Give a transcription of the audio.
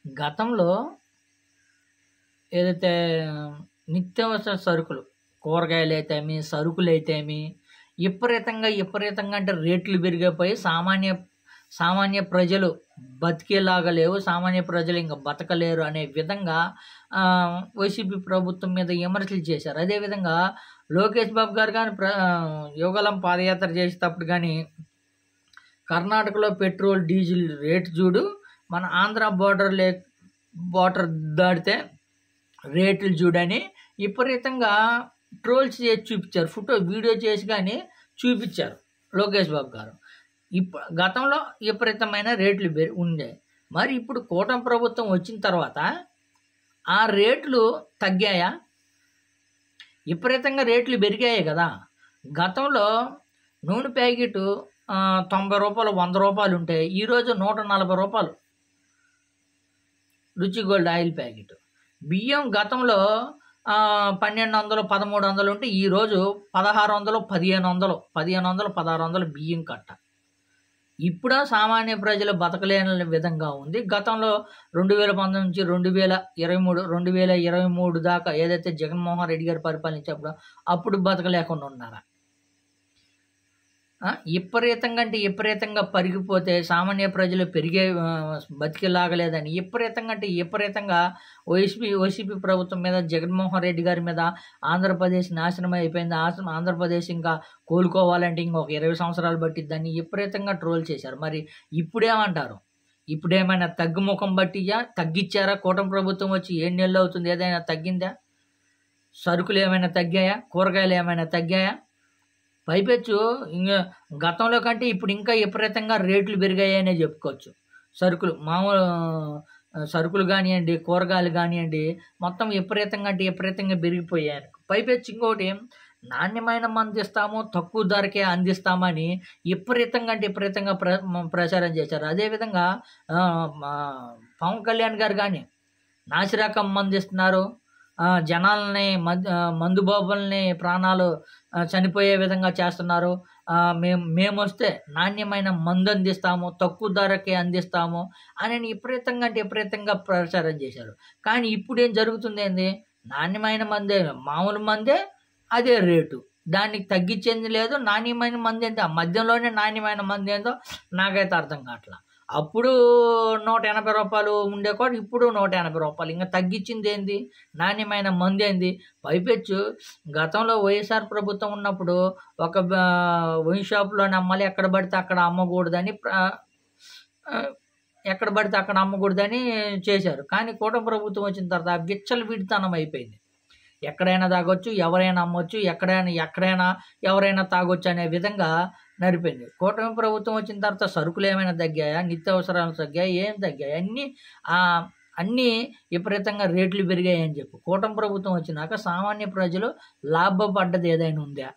గతంలో ఏదైతే నిత్యావసర సరుకులు, కూరగాయలైతేమి, సరుకులైతేమి విపరీతంగా అంటే రేట్లు పెరిగిపోయి సామాన్య ప్రజలు బతికేలాగా లేవు. సామాన్య ప్రజలు ఇంక బతకలేరు అనే విధంగా వైసీపీ ప్రభుత్వం మీద విమర్శలు చేశారు. అదేవిధంగా లోకేష్ బాబు గారు కానీ యువగలం పాదయాత్ర చేసేటప్పుడు కానీ కర్ణాటకలో పెట్రోల్, డీజిల్ రేటు చూడు, మన ఆంధ్ర బోర్డర్ దాటితే రేట్లు చూడని విపరీతంగా ట్రోల్స్ చేసి చూపించారు. వీడియో చేసి కానీ చూపించారు లోకేష్ బాబు గారు. గతంలో విపరీతమైన రేట్లు ఉండే. మరి ఇప్పుడు కూటమి ప్రభుత్వం వచ్చిన తర్వాత ఆ రేట్లు తగ్గాయా? విపరీతంగా రేట్లు పెరిగాయి కదా. గతంలో నూనె ప్యాకెట్ 90 రూపాయలు, 100 రూపాయలు ఉంటే ఈరోజు 140 రూపాయలు రుచి గోల్డ్ ఆయిల్ ప్యాకెట్. బియ్యం గతంలో 1200, 1300 ఉంటే ఈరోజు 1600, 1500, 1600 బియ్యం కట్ట. ఇప్పుడు సామాన్య ప్రజలు బతకలేని విధంగా ఉంది. గతంలో 2019 నుంచి 2023 దాకా ఏదైతే జగన్మోహన్ రెడ్డి గారు పరిపాలించినప్పుడు అప్పుడు బతకలేకుండా ఉన్నారా? విపరీతంగా పరిగిపోతే సామాన్య ప్రజలు బతికేలాగలేదని విపరీతంగా వైసీపీ ప్రభుత్వం మీద, జగన్మోహన్ రెడ్డి గారి మీద ఆంధ్రప్రదేశ్ నాశనం అయిపోయింది. ఆంధ్రప్రదేశ్ ఇంకా కోలుకోవాలంటే ఇంకొక 20 సంవత్సరాలు పట్టిద్దని విపరీతంగా ట్రోల్ చేశారు. మరి ఇప్పుడేమంటారు? ఇప్పుడేమైనా తగ్గుముఖం తగ్గిచ్చారా? కూటమి ప్రభుత్వం వచ్చి 7 నెలలు అవుతుంది, ఏదైనా తగ్గిందా? సరుకులు ఏమైనా తగ్గాయా? కూరగాయలు ఏమైనా తగ్గాయా? పైపెచ్చు ఇంకా గతంలో కంటే ఇప్పుడు ఇంకా విపరీతంగా రేట్లు పెరిగాయనే చెప్పుకోవచ్చు. సరుకులు కానివ్వండి, కూరగాయలు కానివ్వండి, మొత్తం విపరీతంగా పెరిగిపోయాయి. పైపెచ్చు ఇంకోటి, నాణ్యమైన మందు ఇస్తాము, తక్కువ ధరకే అందిస్తామని విపరీతంగా ప్రచారం చేశారు. అదేవిధంగా పవన్ కళ్యాణ్ గారు కానీ నాసిరకం మందు ఇస్తున్నారు, జనాలని మందు బాబుల్ని ప్రాణాలు చనిపోయే విధంగా చేస్తున్నారు, మేము వస్తే నాణ్యమైన మందు అందిస్తాము, తక్కువ ధరకే అందిస్తాము అని విపరీతంగా ప్రచారం చేశారు. కానీ ఇప్పుడు ఏం జరుగుతుంది? ఏంది? నాణ్యమైన మందే, మామూలు మందే అదే రేటు, దానికి తగ్గించేది లేదు. నాణ్యమైన మంది ఏంటో, ఆ మధ్యలోనే నాణ్యమైన మంది ఏందో నాకైతే అర్థం కావట్లా. అప్పుడు 180 రూపాయలు ఉండే కూడా ఇప్పుడు 180 రూపాయలు. ఇంకా తగ్గించింది ఏంది? నాణ్యమైన మందు ఏంది? పైపెచ్చు గతంలో వైఎస్ఆర్ ప్రభుత్వం ఉన్నప్పుడు ఒక వైన్ షాప్లోనే అమ్మాలి, ఎక్కడ పడితే అక్కడ అమ్మకూడదని చేశారు. కానీ కూటమి ప్రభుత్వం వచ్చిన తర్వాత విచ్చలవిడితనం అయిపోయింది. ఎక్కడైనా తాగొచ్చు, ఎవరైనా అమ్మొచ్చు, ఎక్కడైనా ఎవరైనా తాగొచ్చు అనే విధంగా నడిపోయింది. కూటమి ప్రభుత్వం వచ్చిన తర్వాత సరుకులు ఏమైనా తగ్గాయా? నిత్యావసరాలు తగ్గాయా? ఏం తగ్గాయి? అన్నీ విపరీతంగా రేట్లు పెరిగాయని చెప్పు. కూటమి ప్రభుత్వం వచ్చినాక సామాన్య ప్రజలు లాభపడ్డది ఏదైనా ఉందా?